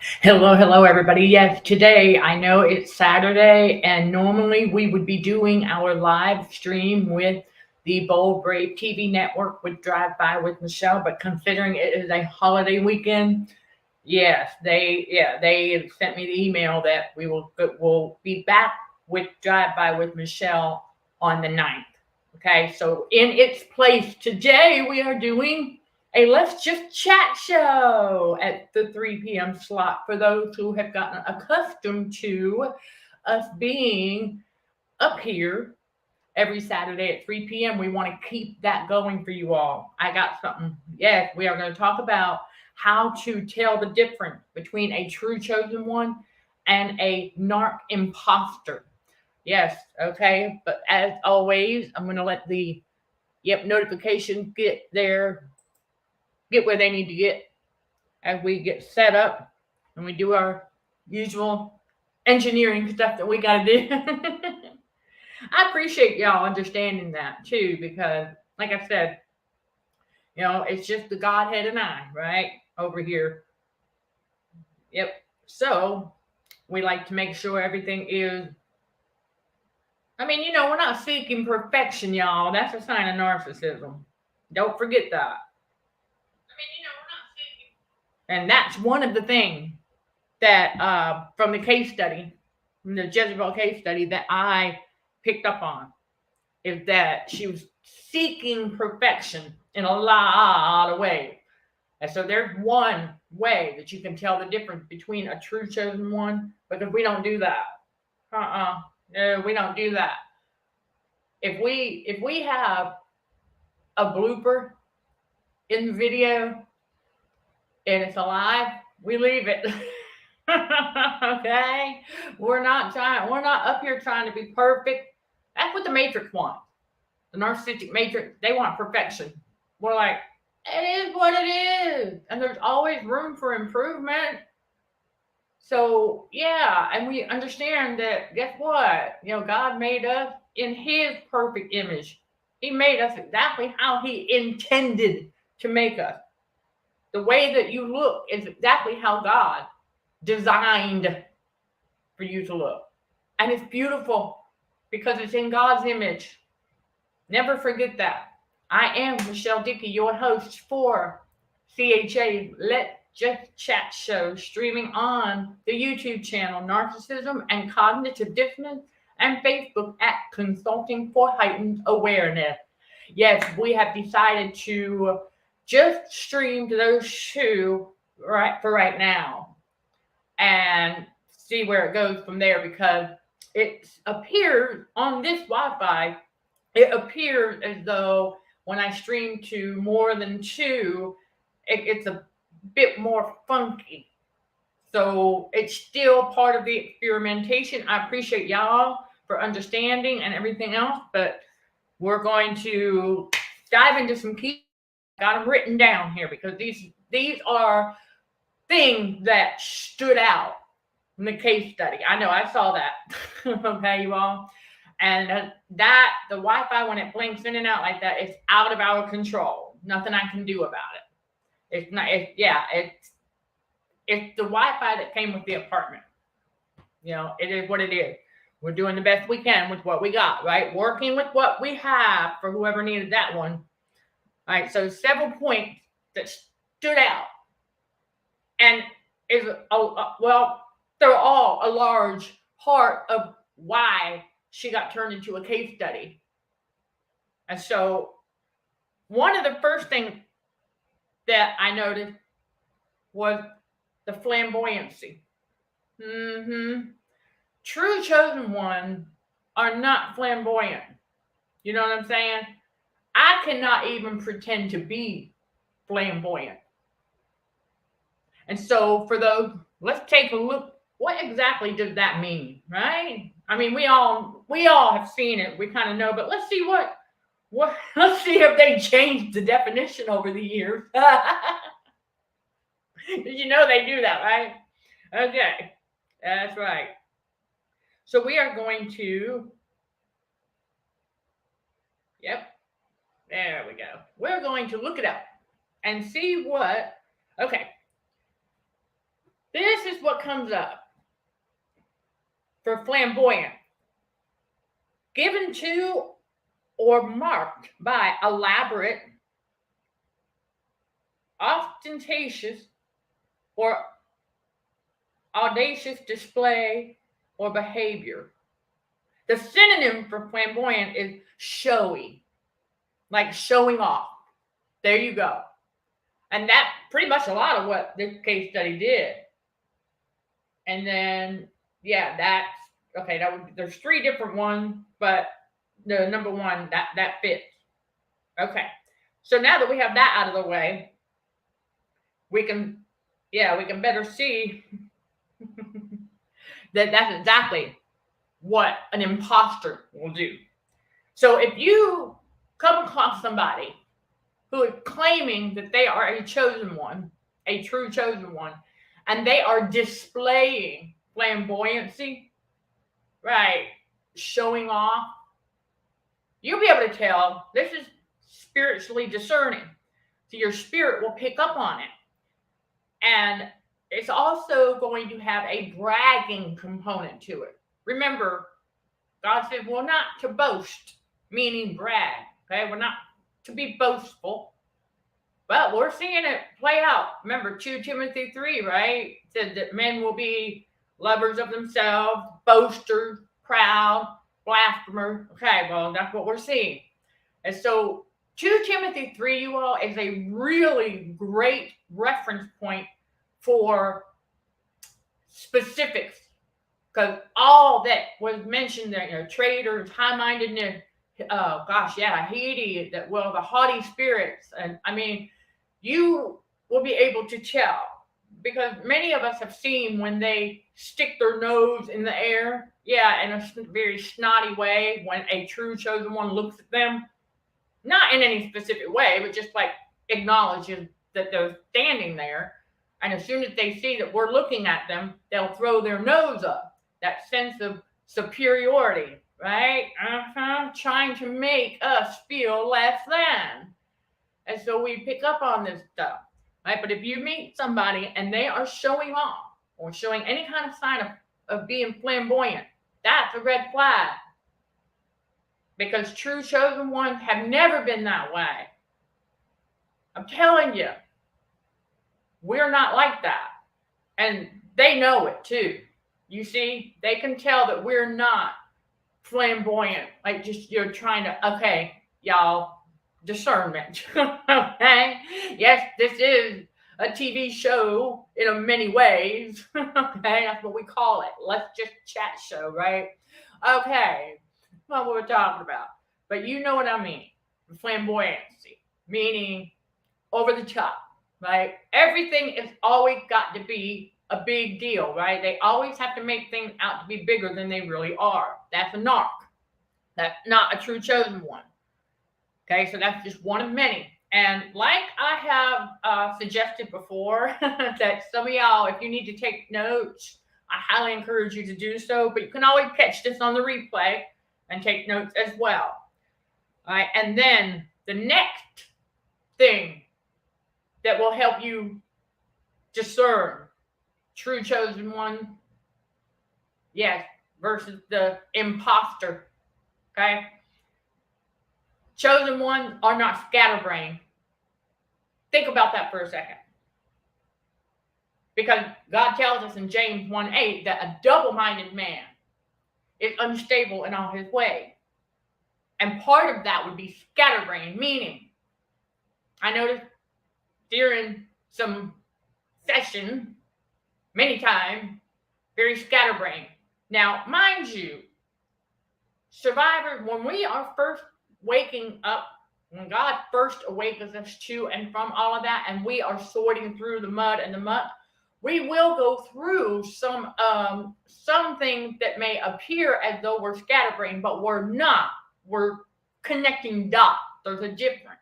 Hello, everybody. Yes, today I know it's Saturday, and normally we would be doing our live stream with the Bold Brave TV network with Drive By with Michelle, but considering it is a holiday weekend, yes, they sent me the email that will be back with Drive By with Michelle on the 9th. Okay, so in its place today, we are doing a Let's Just Chat show at the 3 p.m. slot for those who have gotten accustomed to us being up here every Saturday at 3 p.m. We want to keep that going for you all. I got something. Yes, we are going to talk about how to tell the difference between a true chosen one and a narc imposter. Yes, okay. But as always, I'm going to let the notifications get where they need to get as we get set up and we do our usual engineering stuff that we got to do. I appreciate y'all understanding that too, because like I said, it's just the Godhead and I, right? Over here. Yep. So we like to make sure everything is, we're not seeking perfection, y'all. That's a sign of narcissism. Don't forget that. We're not seeking. And that's one of the things that from the case study, from the Jezebel case study that I picked up on, is that she was seeking perfection in a lot of ways. And so there's one way that you can tell the difference between a true chosen one, because we don't do that. No, we don't do that. If we have a blooper in the video and it's alive, we leave it. Okay? We're not up here trying to be perfect. That's what the Matrix wants. The narcissistic Matrix, they want perfection. We're like, it is what it is. And there's always room for improvement. So, yeah, and we understand that, guess what? God made us in his perfect image. He made us exactly how he intended to make us. The way that you look is exactly how God designed for you to look. And it's beautiful because it's in God's image. Never forget that. I am Michelle Dickey, your host for CHA Let's Just Chat show, streaming on the YouTube channel Narcissism and Cognitive Dissonance, and Facebook at Consulting for Heightened Awareness. Yes, we have decided to just stream to those two right now and see where it goes from there, because it appears on this Wi-Fi, it appears as though when I stream to more than two, it's a bit more funky. So it's still part of the experimentation. I appreciate y'all for understanding and everything else, but we're going to dive into some key. Got them written down here because these are things that stood out in the case study. I know I saw that. Okay, you all. And that the Wi-Fi, when it blinks in and out like that, it's out of our control. Nothing I can do about it. It's not. It's the Wi-Fi that came with the apartment. It is what it is. We're doing the best we can with what we got, right? Working with what we have for whoever needed that one. All right, so several points that stood out, and they're all a large part of why she got turned into a case study. And so, one of the first things that I noticed was the flamboyancy. True chosen ones are not flamboyant. You know what I'm saying? I cannot even pretend to be flamboyant. And so for those, let's take a look. What exactly does that mean, right? We all have seen it. We kind of know, but let's see let's see if they changed the definition over the years. They do that, right? Okay, that's right. So we are going to, there we go. We're going to look it up and see okay. This is what comes up for flamboyant. Given to or marked by elaborate, ostentatious, or audacious display or behavior. The synonym for flamboyant is showy, like showing off. There you go. And that's pretty much a lot of what this case study did. And then, yeah, that's okay. There's 3 different ones, but the number one that fits. Okay. So now that we have that out of the way, we can better see that's exactly what an imposter will do. So if you come across somebody who is claiming that they are a chosen one, a true chosen one, and they are displaying flamboyancy, right, showing off, you'll be able to tell this is spiritually discerning. So your spirit will pick up on it. And it's also going to have a bragging component to it. Remember, God said, we're not to boast, meaning brag. Okay, we're not to be boastful. But we're seeing it play out. Remember, 2 Timothy 3, right? It said that men will be lovers of themselves, boasters, proud, blasphemers. Okay, well, that's what we're seeing. And so 2 Timothy 3, you all, is a really great reference point for specifics. Because all that was mentioned there, traitors, high-mindedness, the haughty spirits. And I mean, you will be able to tell, because many of us have seen when they stick their nose in the air, in a very snotty way, when a true chosen one looks at them, not in any specific way, but just like acknowledges that they're standing there. And as soon as they see that we're looking at them, they'll throw their nose up. That sense of superiority, right? Trying to make us feel less than. And so we pick up on this stuff, right? But if you meet somebody and they are showing off or showing any kind of sign of being flamboyant, that's a red flag. Because true chosen ones have never been that way. I'm telling you, we're not like that. And they know it too. You see, they can tell that we're not flamboyant. Like just you're trying to, okay, y'all, discernment. Okay? Yes, this is a TV show in many ways. Okay, that's what we call it. Let's just chat show, right? Okay, that's not what we're talking about. But you know what I mean. Flamboyancy, meaning over the top, right? Everything is always got to be a big deal, right? They always have to make things out to be bigger than they really are. That's a narc. That's not a true chosen one. Okay, so that's just one of many. And like I have suggested before, that some of y'all, if you need to take notes, I highly encourage you to do so. But you can always catch this on the replay and take notes as well. All right, and then the next thing that will help you discern true chosen one, yes, versus the imposter. Okay? Chosen ones are not scatterbrained. Think about that for a second. Because God tells us in James 1:8 that a double-minded man is unstable in all his ways. And part of that would be scatterbrained, meaning, I noticed during some session, many times, very scatterbrained. Now, mind you, survivors, when we are first waking up, when God first awakens us to and from all of that, and we are sorting through the mud and the muck, we will go through some things that may appear as though we're scatterbrained, but we're not. We're connecting dots. There's a difference.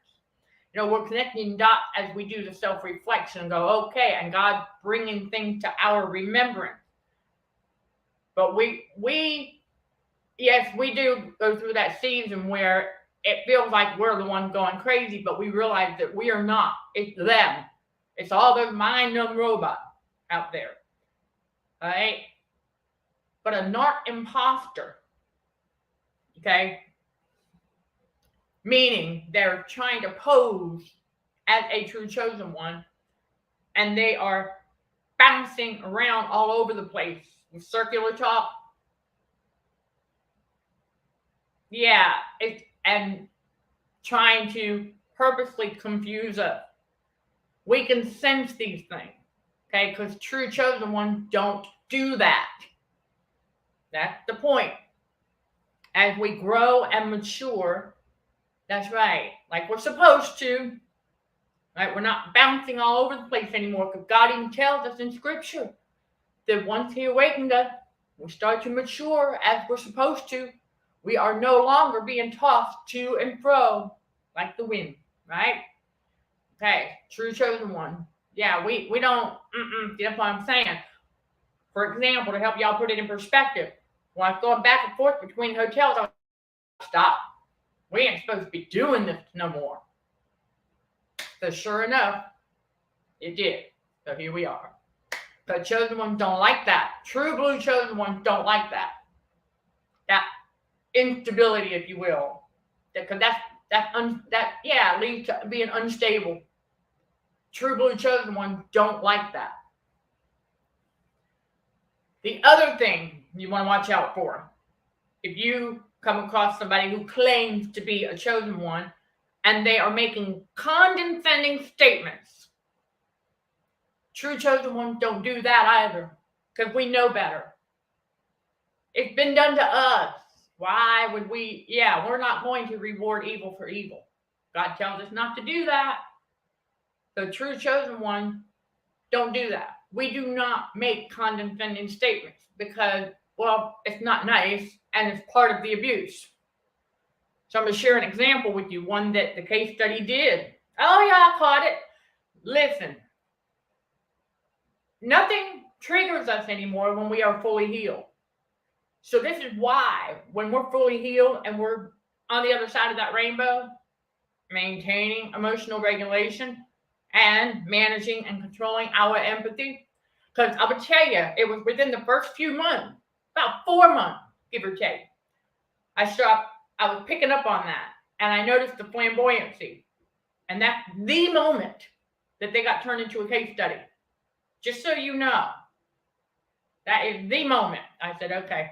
We're connecting dots as we do the self-reflection and go, okay, and God's bringing things to our remembrance. But we do go through that season where it feels like we're the one going crazy, but we realize that we are not. It's them. It's all those mind-numb robots out there. All right. But a narc imposter, okay, meaning they're trying to pose as a true chosen one, and they are bouncing around all over the place with circular talk. Yeah, and trying to purposely confuse us. We can sense these things, okay, because true chosen ones don't do that. That's the point. As we grow and mature, that's right, like we're supposed to, right? We're not bouncing all over the place anymore, because God even tells us in Scripture that once He awakened us, we start to mature as we're supposed to. We are no longer being tossed to and fro like the wind, right? Okay, true chosen one. Yeah, we don't, that's what I'm saying. For example, to help y'all put it in perspective, when I was going back and forth between hotels, I was like, stop. We ain't supposed to be doing this no more. So sure enough, it did. So here we are. But chosen ones don't like that. True blue chosen ones don't like that. That instability, if you will. Because that leads to being unstable. True blue chosen ones don't like that. The other thing you want to watch out for, if you come across somebody who claims to be a chosen one and they are making condescending statements, true chosen ones don't do that either, because we know better. It's been done to us. Why would we? Yeah, we're not going to reward evil for evil. God tells us not to do that. So true chosen ones don't do that. We do not make condescending statements because, well, it's not nice and it's part of the abuse. So I'm going to share an example with you, one that the case study did. Oh, yeah, I caught it. Listen, nothing triggers us anymore when we are fully healed. So this is why when we're fully healed and we're on the other side of that rainbow, maintaining emotional regulation and managing and controlling our empathy. Because I would tell you, it was within the first few months, about 4 months, give or take, I was picking up on that. And I noticed the flamboyancy. And that's the moment that they got turned into a case study. Just so you know, that is the moment. I said, okay,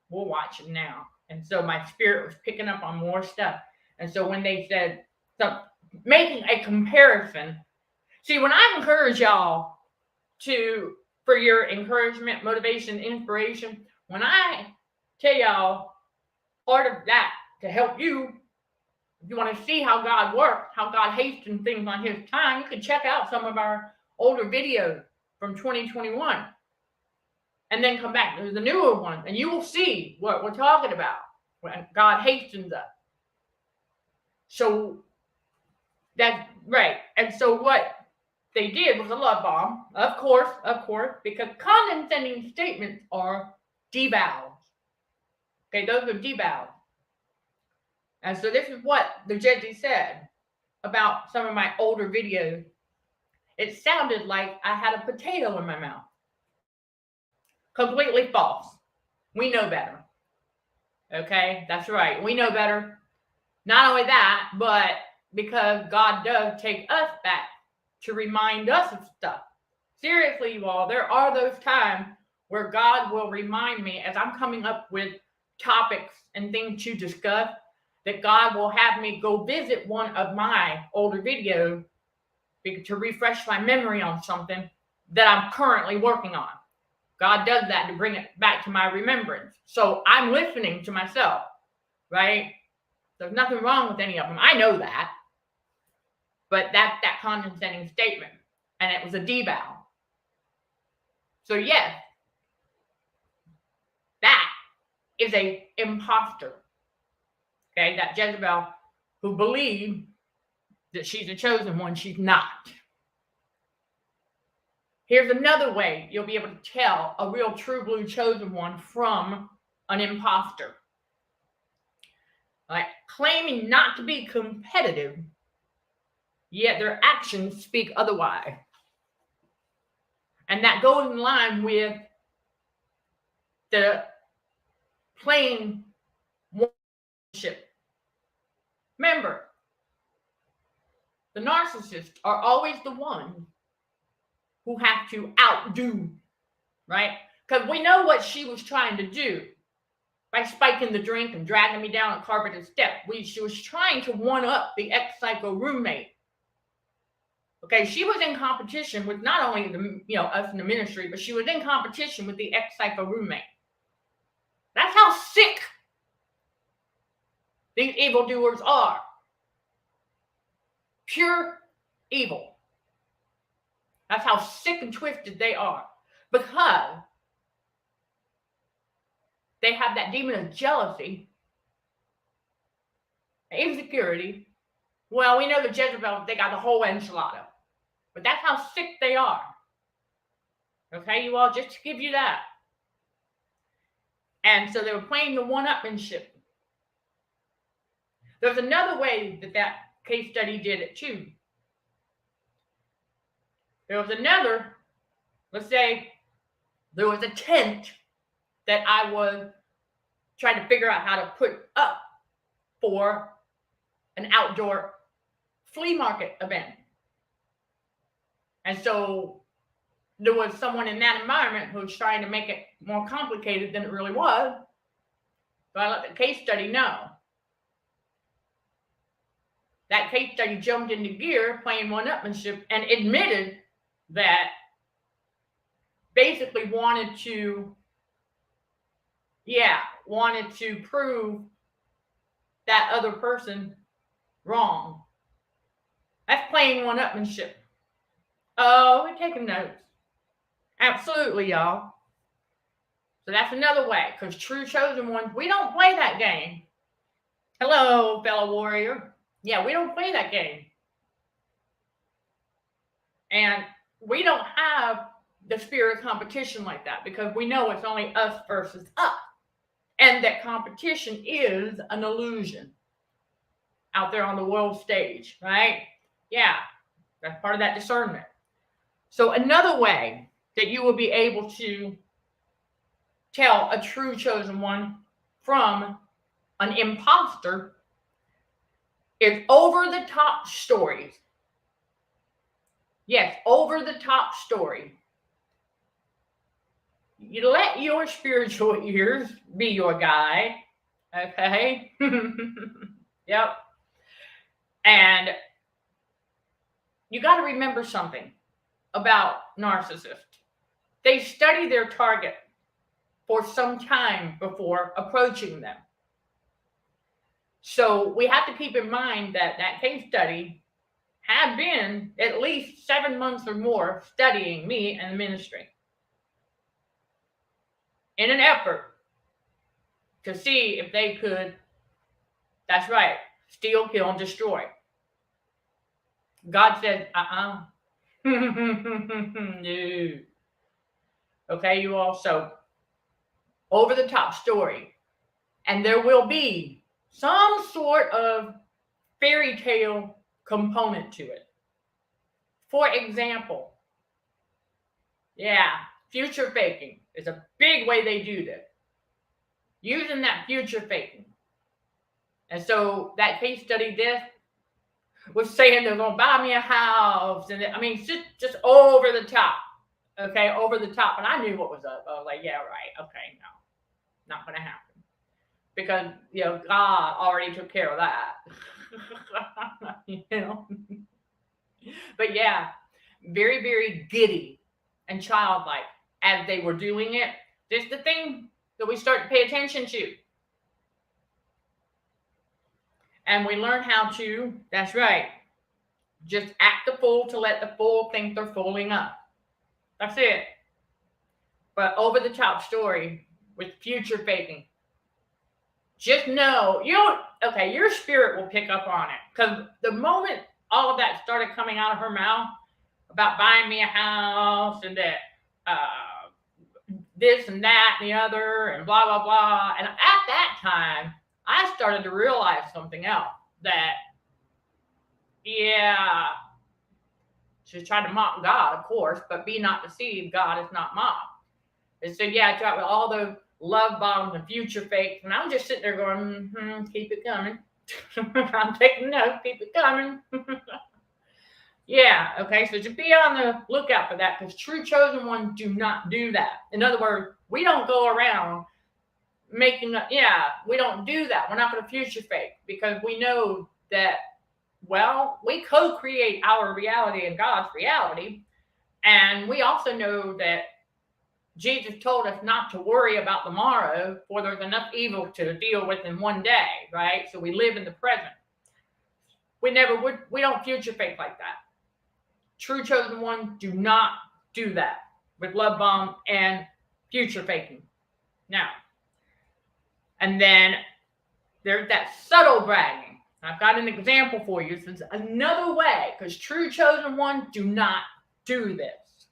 we'll watch it now. And so my spirit was picking up on more stuff. And so when they said, making a comparison, see, when I encourage y'all for your encouragement, motivation, inspiration, when I tell y'all part of that to help you, if you want to see how God works, how God hastens things on His time, you can check out some of our older videos from 2021 and then come back to the newer ones, and you will see what we're talking about when God hastens us. So that's right. And so what they did was a love bomb, of course, because condescending statements are devows. Okay, those are devows. And so this is what the judge said about some of my older videos. It sounded like I had a potato in my mouth. Completely false. We know better. Okay, that's right. We know better. Not only that, but because God does take us back to remind us of stuff. Seriously, you all, there are those times where God will remind me as I'm coming up with topics and things to discuss, that God will have me go visit one of my older videos to refresh my memory on something that I'm currently working on. God does that to bring it back to my remembrance. So I'm listening to myself, right? There's nothing wrong with any of them. I know that. But that's that condescending statement. And it was a devow. So yes, that is a imposter. Okay, that Jezebel who believed that she's a chosen one, she's not. Here's another way you'll be able to tell a real true blue chosen one from an imposter. Like claiming not to be competitive, yet their actions speak otherwise. And that goes in line with the plain ship. Remember, the narcissists are always the ones who have to outdo, right? Because we know what she was trying to do by spiking the drink and dragging me down a carpeted step. She was trying to one-up the ex-psycho roommate. Okay, she was in competition with not only us in the ministry, but she was in competition with the ex-psycho roommate. That's how sick these evildoers are. Pure evil. That's how sick and twisted they are. Because they have that demon of jealousy, insecurity. Well, we know the Jezebel, they got the whole enchilada. But that's how sick they are. Okay, you all, just to give you that. And so they were playing the one-upmanship. There's another way that case study did it too. There was another, let's say there was a tent that I was trying to figure out how to put up for an outdoor flea market event. And so there was someone in that environment who was trying to make it more complicated than it really was. So I let the case study know. That case study jumped into gear, playing one-upmanship, and admitted that basically wanted to prove that other person wrong. That's playing one-upmanship. Oh, we're taking notes. Absolutely, y'all. So that's another way, because true chosen ones, we don't play that game. Hello, fellow warrior. Yeah, we don't play that game. And we don't have the spirit of competition like that, because we know it's only us versus us. And that competition is an illusion out there on the world stage, right? Yeah, that's part of that discernment. So another way that you will be able to tell a true chosen one from an imposter is over-the-top stories. Yes, over-the-top story. You let your spiritual ears be your guide, okay? Yep. And you got to remember something about narcissists. They study their target for some time before approaching them. So we have to keep in mind that that case study had been at least 7 months or more studying me and the ministry in an effort to see if they could, that's right, steal, kill, and destroy. God said, no. Okay, you all, so over the top story. And there will be some sort of fairy tale component to it. For example, future faking is a big way they do this. Using that future faking. And so that case study was saying they're going to buy me a house. And just over the top. Okay, over the top. And I knew what was up. I was like, yeah, right. Okay, no, not going to happen. Because, God already took care of that. But yeah, very, very giddy and childlike as they were doing it. This is the thing that we start to pay attention to. And we learn how to, that's right, just act the fool to let the fool think they're fooling up. That's it. But over the top story with future faking. Just know, your spirit will pick up on it. Because the moment all of that started coming out of her mouth about buying me a house and that this and that and the other and blah, blah, blah. And at that time, I started to realize something else. That, she's trying to mock God, of course, but be not deceived, God is not mocked. And so, all love bombs and future fakes. And I'm just sitting there going, keep it coming. I'm taking notes, keep it coming. Yeah, okay, so just be on the lookout for that, because true chosen ones do not do that. In other words, we don't go around making up, we don't do that. We're not going to future fake, because we know that, well, we co-create our reality and God's reality. And we also know that Jesus told us not to worry about tomorrow, for there's enough evil to deal with in one day, right? So we live in the present. We don't future fake like that. True chosen ones do not do that with love bomb and future faking. Now, and then there's that subtle bragging. I've got an example for you. This is another way, because true chosen ones do not do this.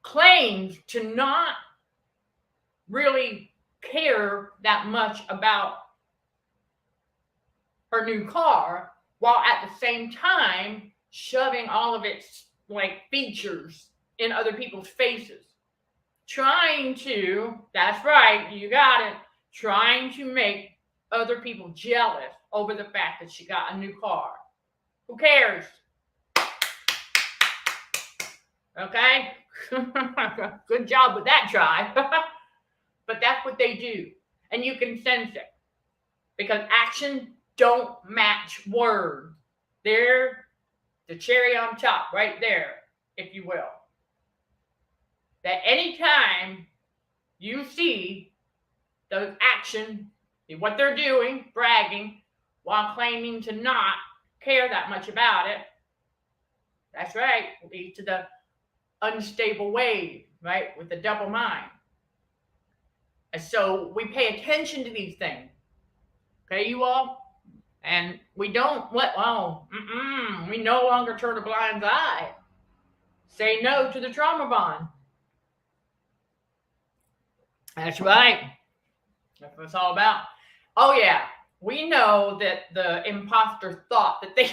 Claims to not really care that much about her new car, while at the same time shoving all of its features in other people's faces. Trying to, that's right, you got it, trying to make other people jealous over the fact that she got a new car. Who cares? Okay? Good job with that try. But that's what they do. And you can sense it. Because actions don't match words. They're the cherry on top, right there, if you will. That anytime you see those actions, what they're doing, bragging, while claiming to not care that much about it, that's right, leads to the unstable wave, right, with the double mind. And so we pay attention to these things. Okay, you all? And we don't we no longer turn a blind eye. Say no to the trauma bond. That's right. That's what it's all about. Oh, yeah. We know that the imposter thought that they...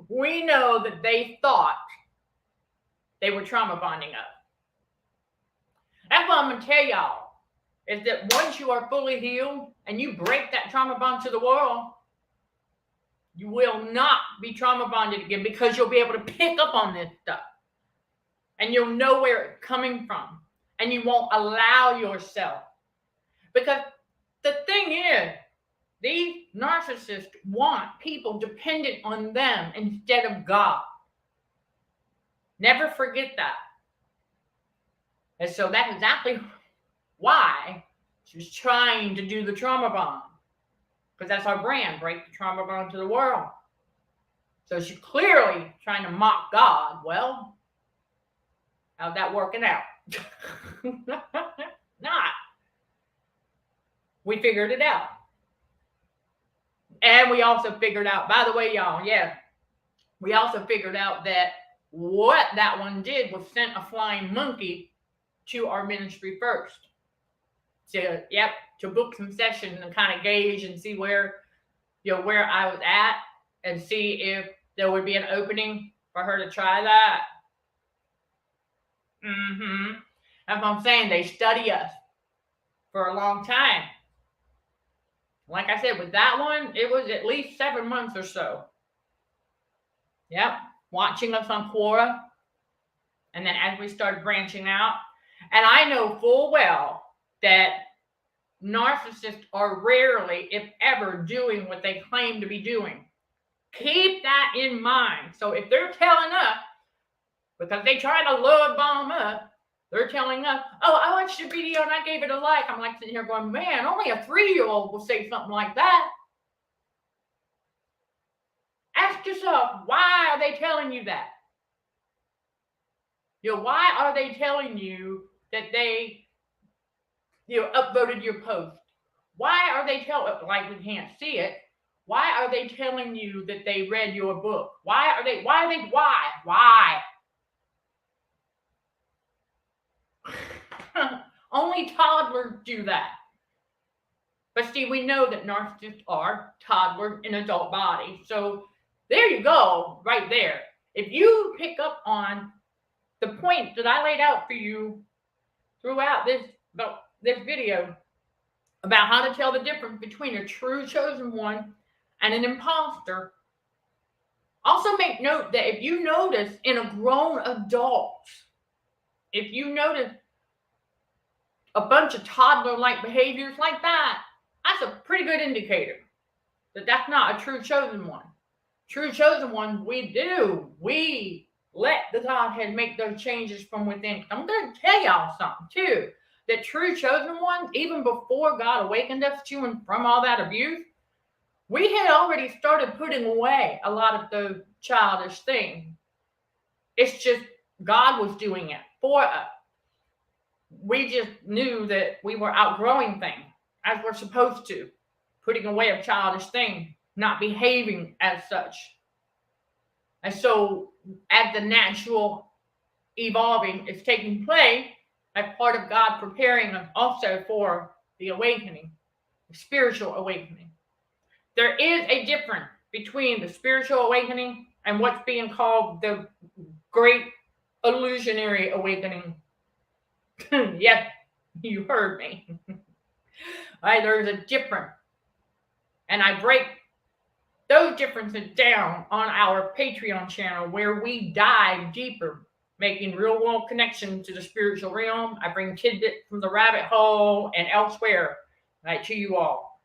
we know that they thought they were trauma bonding us. That's what I'm going to tell y'all. Is that once you are fully healed and you break that trauma bond to the world, you will not be trauma bonded again, because you'll be able to pick up on this stuff. And you'll know where it's coming from. And you won't allow yourself. Because the thing is, these narcissists want people dependent on them instead of God. Never forget that. And so that's exactly why she was trying to do the trauma bond. Because that's our brand, break the trauma bond to the world. So she's clearly trying to mock God. Well, how's that working out? Not. We figured it out. And we also figured out, by the way, y'all, we also figured out that what that one did was sent a flying monkey to our ministry first. To book some sessions and kind of gauge and see where I was at, and see if there would be an opening for her to try that. That's what I'm saying. They study us for a long time. Like I said, with that one, it was at least 7 months or so. Watching us on Quora. And then as we started branching out, and I know full well that narcissists are rarely, if ever, doing what they claim to be doing. Keep that in mind. So if they're telling us, because they try to love bomb us, they're telling us, oh, I watched your video and I gave it a like. I'm like sitting here going, man, only a 3-year-old will say something like that. Ask yourself, why are they telling you that? Why are they telling you that they upvoted your post? Why are they like we can't see it? Why are they telling you that they read your book? Why? Only toddlers do that. But see, we know that narcissists are toddlers in adult bodies. So there you go, right there. If you pick up on the point that I laid out for you throughout this video about how to tell the difference between a true chosen one and an imposter. Also make note that if you notice in a grown adult, if you notice a bunch of toddler-like behaviors like that, that's a pretty good indicator that that's not a true chosen one. True chosen ones, we let the Godhead make those changes from within. I'm going to tell y'all something too, that true chosen ones, even before God awakened us to and from all that abuse, we had already started putting away a lot of those childish things. It's just God was doing it for us. We just knew that we were outgrowing things as we're supposed to, putting away of childish things, not behaving as such. And so as the natural evolving is taking place, as part of God preparing us also for the awakening, the spiritual awakening. There is a difference between the spiritual awakening and what's being called the great illusionary awakening. Yes, you heard me. Right, there's a difference. And I break those differences down on our Patreon channel where we dive deeper, making real world connection to the spiritual realm. I bring tidbits from the rabbit hole and elsewhere, right, to you all.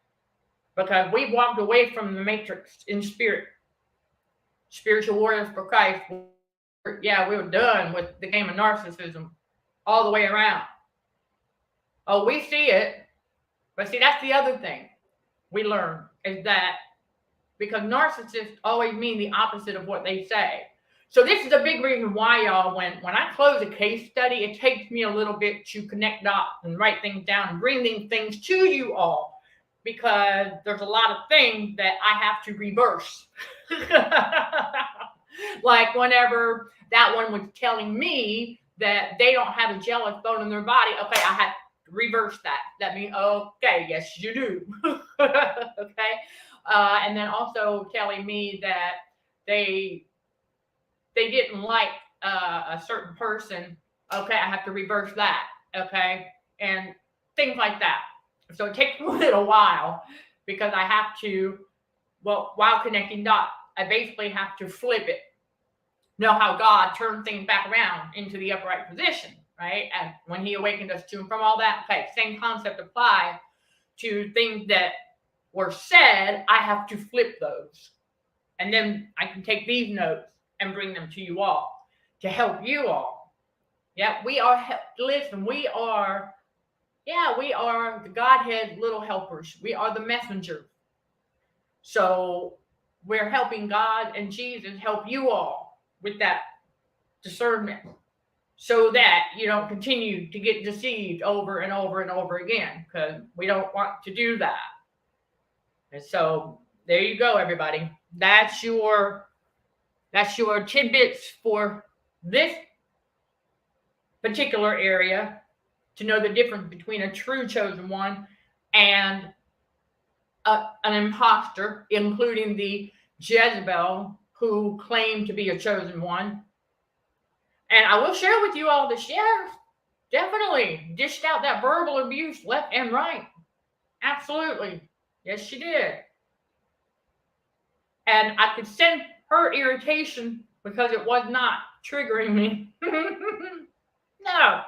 Because we walked away from the matrix in spirit. Spiritual warriors for Christ. We were done with the game of narcissism all the way around. Oh, we see it. But see, that's the other thing we learn is that because narcissists always mean the opposite of what they say. So this is a big reason why, y'all, when I close a case study, it takes me a little bit to connect dots and write things down and bring these things to you all. Because there's a lot of things that I have to reverse. Like whenever that one was telling me that they don't have a jealous bone in their body, okay, I had to reverse that. That means, okay, yes, you do. Okay. And then also telling me that they didn't like a certain person. Okay, I have to reverse that. Okay. And things like that. So it takes a little while because I have to, while connecting dots, I basically have to flip it. Know how God turned things back around into the upright position, right? And when he awakened us to and from all that, okay, same concept applies to things that were said. I have to flip those. And then I can take these notes and bring them to you all to help you all. Yeah, we are, listen, we are the Godhead little helpers. We are the messenger. So we're helping God and Jesus help you all with that discernment so that you don't continue to get deceived over and over and over again, because we don't want to do that. And so there you go, everybody. That's your tidbits for this particular area, to know the difference between a true chosen one and an imposter, including the Jezebel who claimed to be a chosen one. And I will share with you all this, definitely dished out that verbal abuse left and right. Absolutely. Yes, she did. And I could sense her irritation because it was not triggering me. No.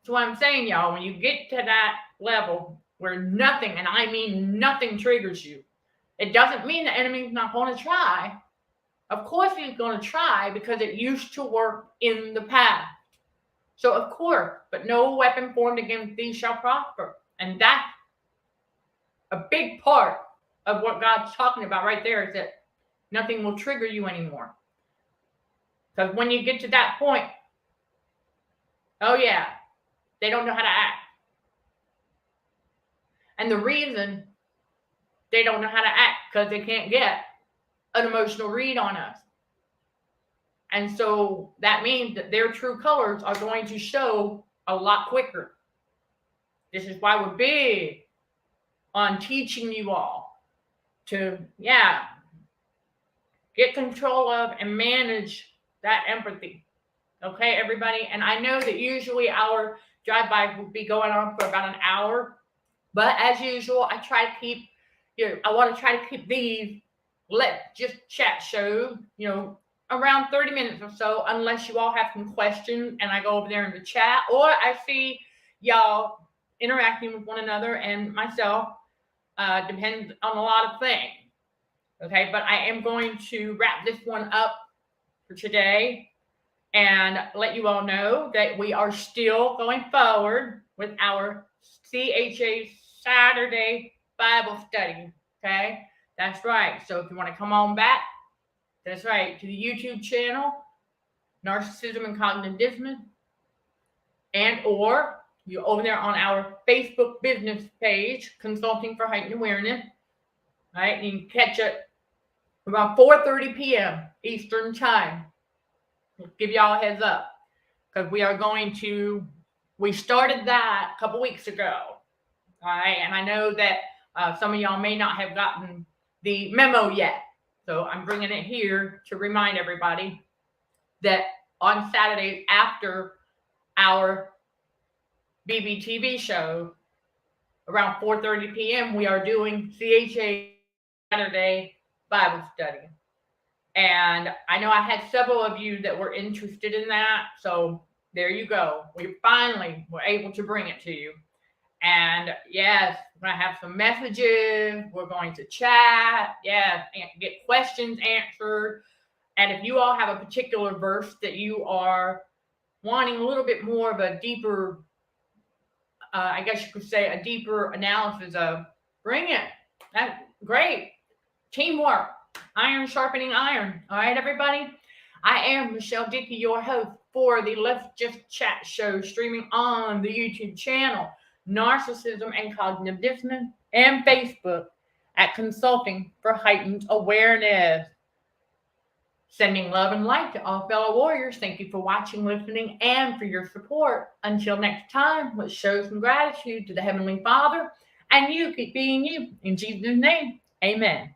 So what I'm saying, y'all, when you get to that level where nothing, and I mean nothing, triggers you, it doesn't mean the enemy's not going to try. Of course he's going to try because it used to work in the past. So of course, but no weapon formed against thee shall prosper. And that's a big part of what God's talking about right there, is that nothing will trigger you anymore. Because when you get to that point, oh yeah, they don't know how to act. And the reason they don't know how to act because they can't get an emotional read on us. And so that means that their true colors are going to show a lot quicker. This is why we're big on teaching you all to, get control of and manage that empathy. Okay, everybody. And I know that usually our drive-by will be going on for about an hour. But as usual, I try to keep, I want to try to keep these just chat show, around 30 minutes or so, unless you all have some questions and I go over there in the chat or I see y'all interacting with one another and myself. Depends on a lot of things. Okay, but I am going to wrap this one up for today and let you all know that we are still going forward with our CHA Saturday Bible study. Okay, that's right. So if you want to come on back, that's right, to the YouTube channel, Narcissism and Cognitive Dissonance, and or you're over there on our Facebook business page, Consulting for Heightened Awareness. Right, and you can catch it around 4:30 p.m. Eastern Time. I'll give y'all a heads up because we started that a couple weeks ago. All right, and I know that some of y'all may not have gotten the memo yet. So I'm bringing it here to remind everybody that on Saturdays after our BBTV show, around 4:30 p.m., we are doing CHA Saturday Bible study. And I know I had several of you that were interested in that. So there you go. We finally were able to bring it to you. And yes, we're going to have some messages. We're going to chat. Yes, and get questions answered. And if you all have a particular verse that you are wanting a little bit more of a deeper, I guess you could say a deeper analysis of, bring it. That's great. Teamwork. Iron sharpening iron. All right, everybody? I am Michelle Dickey, your host for the Let's Just Chat show, streaming on the YouTube channel, Narcissism and Cognitive Dissonance, and Facebook at Consulting for Heightened Awareness. Sending love and light to all fellow warriors. Thank you for watching, listening, and for your support. Until next time, let's show some gratitude to the Heavenly Father, and you keep being you. In Jesus' name, amen.